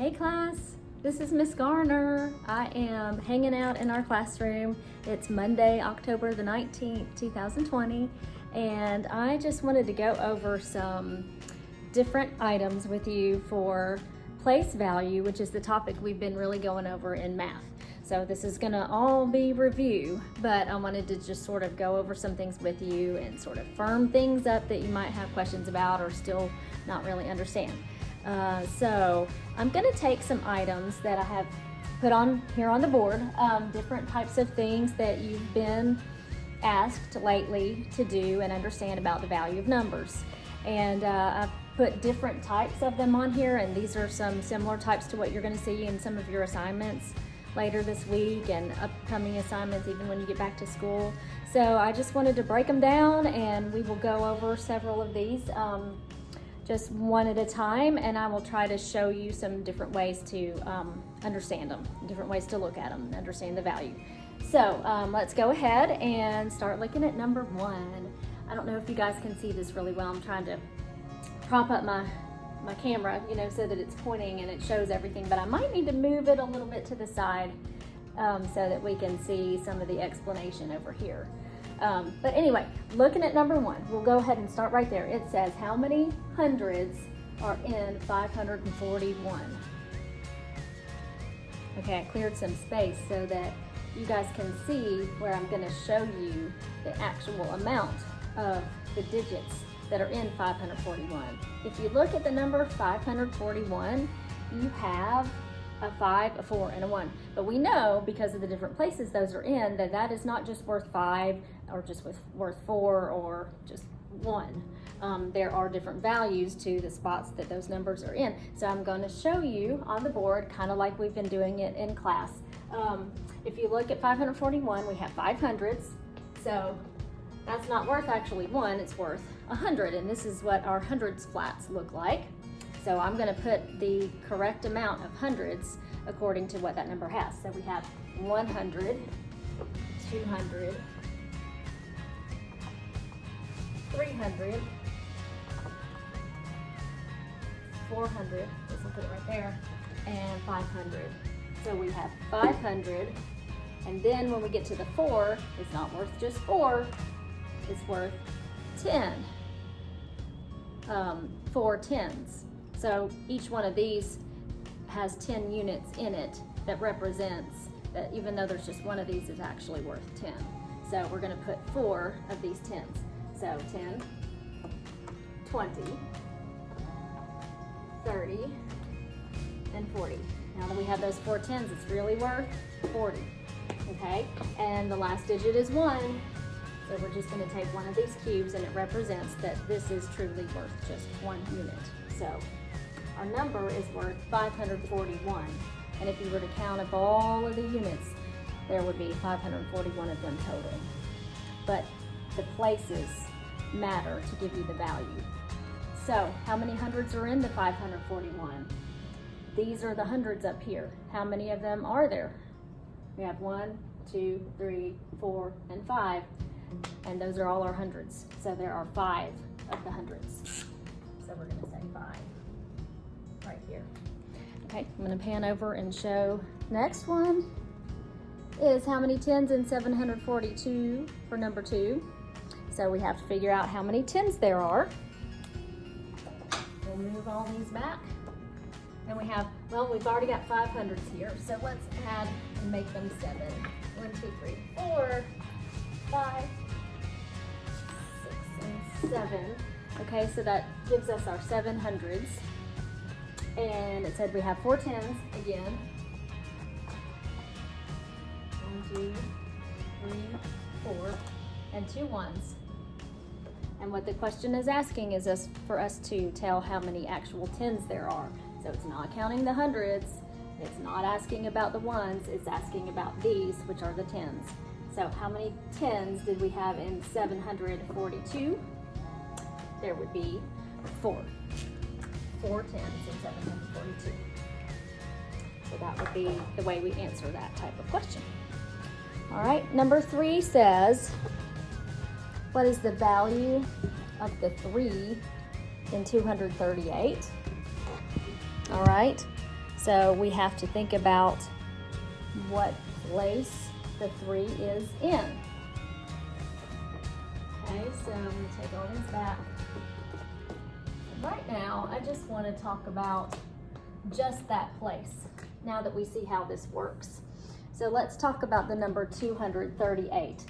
Hey class, this is Miss Garner. I am hanging out in our classroom. It's Monday, October the 19th, 2020, and I just wanted to go over some different items with you for place value, which is the topic we've been really going over in math. So this is gonna all be review, but I wanted to just sort of go over some things with you and sort of firm things up that you might have questions about or still not really understand. So I'm going to take some items that I have put on here on the board, different types of things that you've been asked lately to do and understand about the value of numbers. And I've put different types of them on here, and these are some similar types to what you're going to see in some of your assignments later this week and upcoming assignments even when you get back to school. So I just wanted to break them down, and we will go over several of these just one at a time, and I will try to show you some different ways to understand them, different ways to look at them, understand the value. So let's go ahead and start looking at number one. I don't know if you guys can see this really well. I'm trying to prop up my camera, so that it's pointing and it shows everything, but I might need to move it a little bit to the side so that we can see some of the explanation over here. But anyway, looking at number one, we'll go ahead and start right there. It says, how many hundreds are in 541? Okay, I cleared some space so that you guys can see where I'm going to show you the actual amount of the digits that are in 541. If you look at the number 541, you have a 5, a 4, and a 1. But we know, because of the different places those are in, that that is not just worth 5 or just worth 4 or just 1. There are different values to the spots that those numbers are in. So I'm going to show you on the board, kind of like we've been doing it in class. If you look at 541, we have 5 hundreds. So that's not worth actually 1, it's worth 100. And this is what our hundreds flats look like. So I'm going to put the correct amount of hundreds according to what that number has. So we have 100, 200, 300, 400, this will put it right there, and 500. So we have 500, and then when we get to the 4, it's not worth just 4, it's worth 10, 4 tens. So each one of these has 10 units in it that represents that even though there's just one of these, it's actually worth 10. So we're going to put 4 of these 10s. So 10, 20, 30, and 40. Now that we have those 4 10s, it's really worth 40. Okay? And the last digit is 1. So we're just going to take one of these cubes, and it represents that this is truly worth just 1 unit. So our number is worth 541, and if you were to count up all of the units, there would be 541 of them total. But the places matter to give you the value. So how many hundreds are in the 541? These are the hundreds up here. How many of them are there? We have 1, 2, 3, 4, and 5, and those are all our hundreds. So there are 5 of the hundreds. So we're going to say 5. Right here. Okay, I'm going to pan over and show. Next one is how many 10s in 742 for number 2. So we have to figure out how many 10s there are. We'll move all these back. And we have, well, we've already got 500s here, so let's add and make them 7. 1, 2, 3, 4, 5, 6, and 7. Okay, so that gives us our 700s. And it said we have 4 10s again. 1, 2, 3, 4, and 2 1s. And what the question is asking is for us to tell how many actual 10s there are. So it's not counting the hundreds, it's not asking about the 1s, it's asking about these, which are the 10s. So how many 10s did we have in 742? There would be 4. 4 10s in 742. So that would be the way we answer that type of question. All right, number 3 says, what is the value of the 3 in 238? All right, So we have to think about what place the 3 is in. Okay, so I'm going to take all these back. Right now, I just want to talk about just that place, now that we see how this works. So let's talk about the number 238.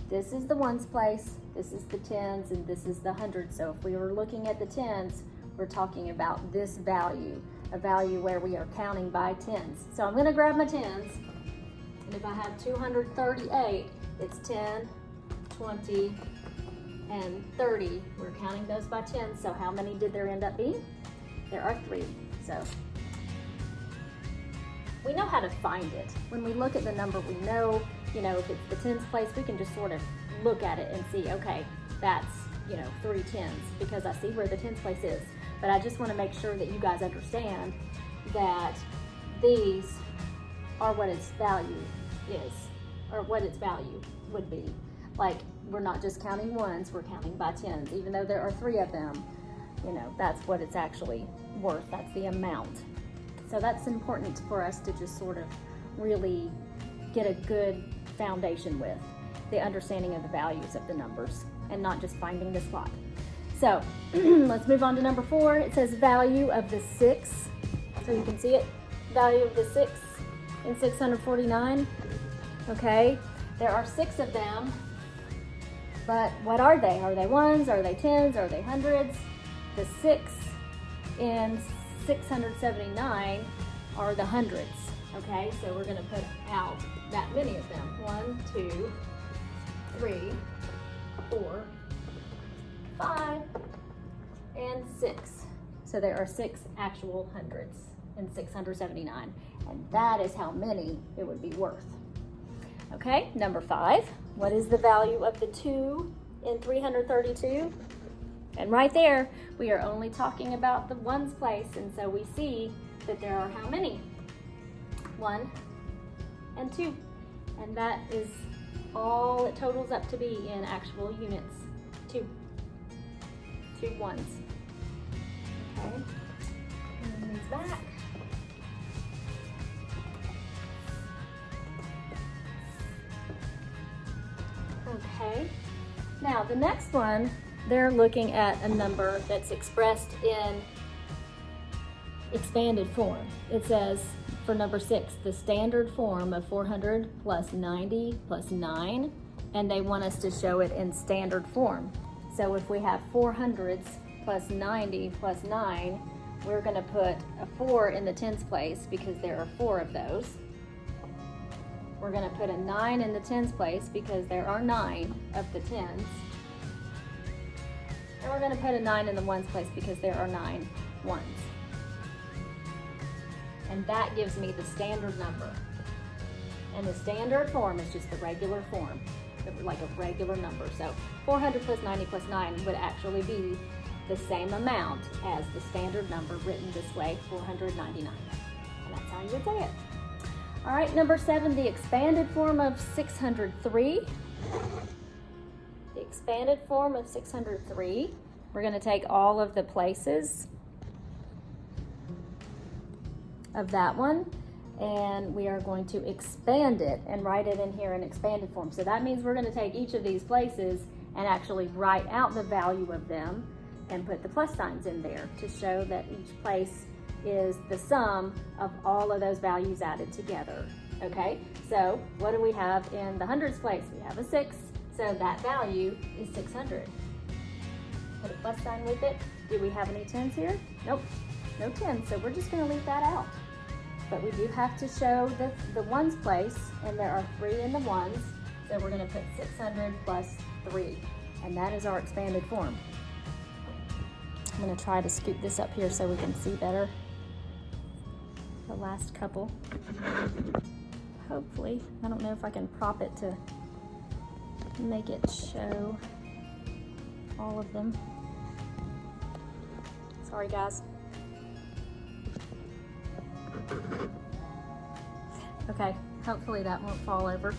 This is the ones place, this is the tens, and this is the hundreds. So if we were looking at the tens, we're talking about this value, a value where we are counting by tens. So I'm going to grab my tens, and if I have 238, it's 10, 20, and 30. We're counting those by tens, so how many did there end up being? There are 3. So we know how to find it. When we look at the number, we know, if it's the tens place, we can just sort of look at it and see, okay, that's, 3 tens, because I see where the tens place is. But I just want to make sure that you guys understand that these are what its value is, or what its value would be. Like, we're not just counting ones, we're counting by tens. Even though there are 3 of them, that's what it's actually worth. That's the amount. So that's important for us to just sort of really get a good foundation with the understanding of the values of the numbers and not just finding the spot. So let's move on to number 4. It says value of the 6. So you can see it, value of the 6 in 649. Okay, there are 6 of them, but what are they? Are they ones? Are they tens? Are they hundreds? The 6 in 679 are the hundreds. Okay, so we're going to put out that many of them. 1, 2, 3, 4, 5, and 6. So there are 6 actual hundreds in 679, and that is how many it would be worth. Okay, number 5. What is the value of the 2 in 332? And right there, we are only talking about the ones place, and so we see that there are how many? 1 and 2, and that is all it totals up to be in actual units. 2 ones. Okay, bring these back. Okay, now the next one, they're looking at a number that's expressed in expanded form. It says for number 6, the standard form of 400 plus 90 plus 9, and they want us to show it in standard form. So if we have 400s plus 90 plus 9, we're going to put a 4 in the tens place because there are 4 of those. We're going to put a 9 in the tens place because there are 9 of the tens. And we're going to put a 9 in the ones place because there are 9 ones. And that gives me the standard number. And the standard form is just the regular form, like a regular number. So 400 plus 90 plus 9 would actually be the same amount as the standard number written this way, 499. And that's how you would say it. All right, number 7, the expanded form of 603. The expanded form of 603. We're going to take all of the places of that one, and we are going to expand it and write it in here in expanded form. So that means we're going to take each of these places and actually write out the value of them and put the plus signs in there to show that each place is the sum of all of those values added together. Okay, so what do we have in the hundreds place? We have a 6, so that value is 600. Put a plus sign with it. Do we have any tens here? Nope, no tens, so we're just going to leave that out. But we do have to show the ones place, and there are 3 in the ones, so we're going to put 600 plus 3, and that is our expanded form. I'm going to try to scoot this up here so we can see better the last couple. Hopefully, I don't know if I can prop it to make it show all of them. Sorry guys. Okay, hopefully that won't fall over.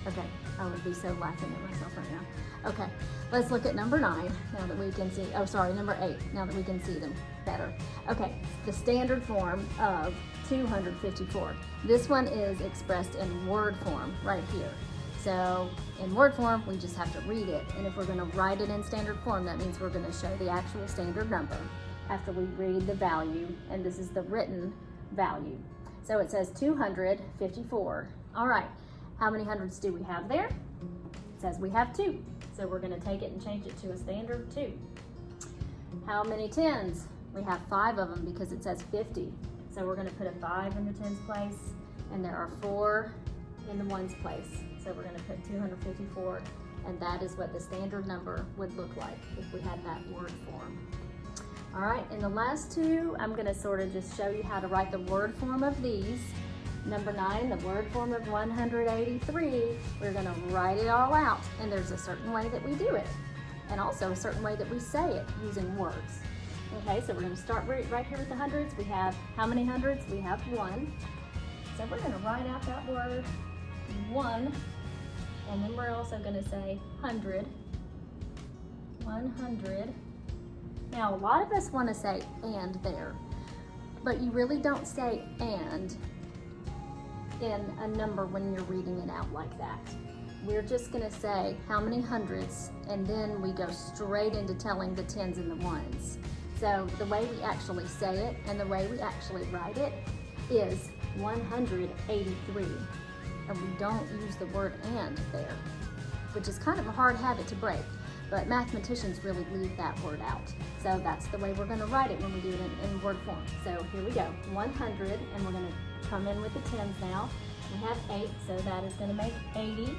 Okay, I would be so laughing at myself right now. Okay, let's look at number 9 now that we can see, oh sorry, number 8 now that we can see them better. Okay, the standard form of 254. This one is expressed in word form right here. So in word form, we just have to read it. And if we're gonna write it in standard form, that means we're gonna show the actual standard number after we read the value, and this is the written value. So it says 254. All right, how many hundreds do we have there? It says we have 2. So we're gonna take it and change it to a standard 2. How many tens? We have 5 of them because it says 50. So we're gonna put a 5 in the tens place, and there are 4 in the ones place. So we're gonna put 254, and that is what the standard number would look like if we had that word form. All right, in the last 2, I'm gonna sort of just show you how to write the word form of these. Number 9, the word form of 183, we're gonna write it all out, and there's a certain way that we do it, and also a certain way that we say it using words. Okay, so we're gonna start right here with the hundreds. We have, how many hundreds? We have 1. So we're gonna write out that word, 1, and then we're also gonna say 100, 100. Now, a lot of us want to say and there, but you really don't say and in a number when you're reading it out like that. We're just going to say how many hundreds, and then we go straight into telling the tens and the ones. So the way we actually say it and the way we actually write it is 183, and we don't use the word and there, which is kind of a hard habit to break. But mathematicians really leave that word out. So that's the way we're gonna write it when we do it in word form. So here we go, 100, and we're gonna come in with the tens now. We have 8, so that is gonna make 80.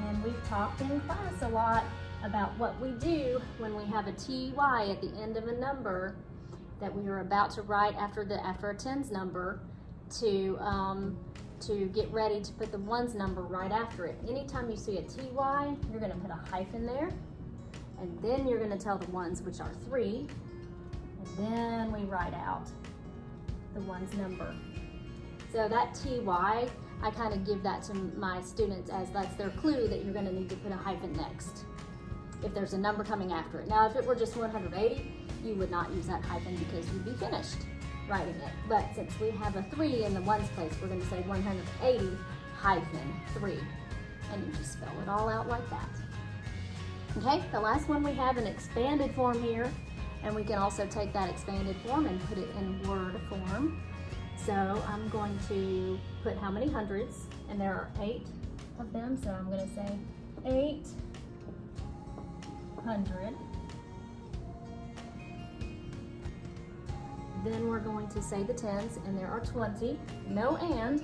And we've talked in class a lot about what we do when we have a TY at the end of a number that we are about to write after a tens number to get ready to put the ones number right after it. Anytime you see a TY, you're gonna put a hyphen there, and then you're gonna tell the ones, which are 3, and then we write out the ones number. So that TY, I kind of give that to my students as that's their clue that you're gonna need to put a hyphen next if there's a number coming after it. Now, if it were just 180, you would not use that hyphen because you'd be finished writing it. But since we have a 3 in the ones place, we're going to say 180 hyphen 3. And you just spell it all out like that. Okay, the last one we have an expanded form here, and we can also take that expanded form and put it in word form. So I'm going to put how many hundreds, and there are 8 of them, so I'm going to say 800. Then we're going to say the tens, and there are 20. No and,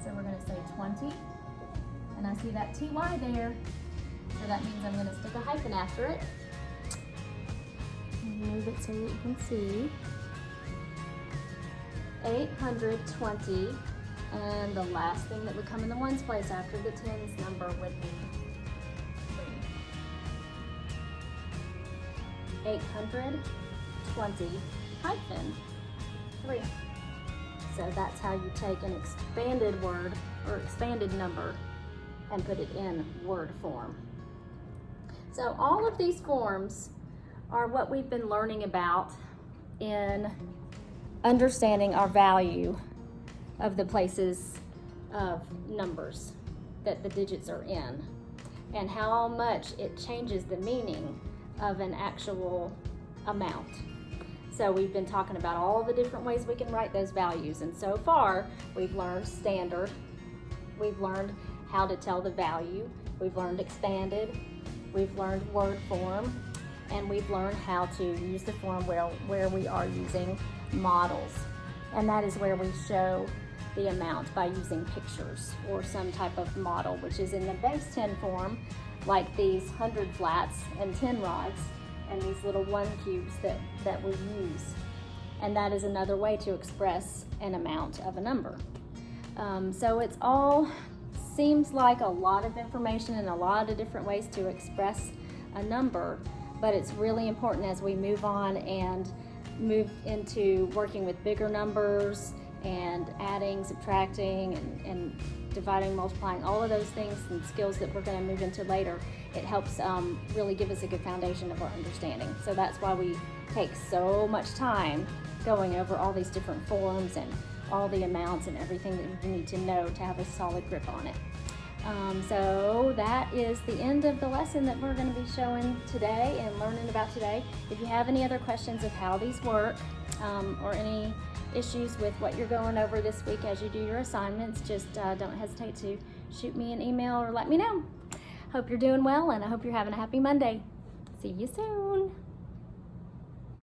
so we're gonna say 20. And I see that TY there, so that means I'm gonna stick a hyphen after it. Move it so that you can see. 820, and the last thing that would come in the ones place after the tens number would be 3. 820 hyphen 3. So that's how you take an expanded word or expanded number and put it in word form. So all of these forms are what we've been learning about in understanding our value of the places of numbers that the digits are in, and how much it changes the meaning of an actual amount. So we've been talking about all the different ways we can write those values, and so far we've learned standard, we've learned how to tell the value, we've learned expanded, we've learned word form, and we've learned how to use the form where we are using models. And that is where we show the amount by using pictures or some type of model, which is in the base 10 form, like these 100 flats and 10 rods and these little 1 cubes that we use. And that is another way to express an amount of a number. So it's all seems like a lot of information and a lot of different ways to express a number, but it's really important as we move on and move into working with bigger numbers and adding, subtracting, and dividing, multiplying, all of those things and skills that we're going to move into later. It helps really give us a good foundation of our understanding. So that's why we take so much time going over all these different forms and all the amounts and everything that you need to know to have a solid grip on it. So that is the end of the lesson that we're going to be showing today and learning about today. If you have any other questions of how these work or any issues with what you're going over this week as you do your assignments, just don't hesitate to shoot me an email or let me know. Hope you're doing well, and I hope you're having a happy Monday. See you soon.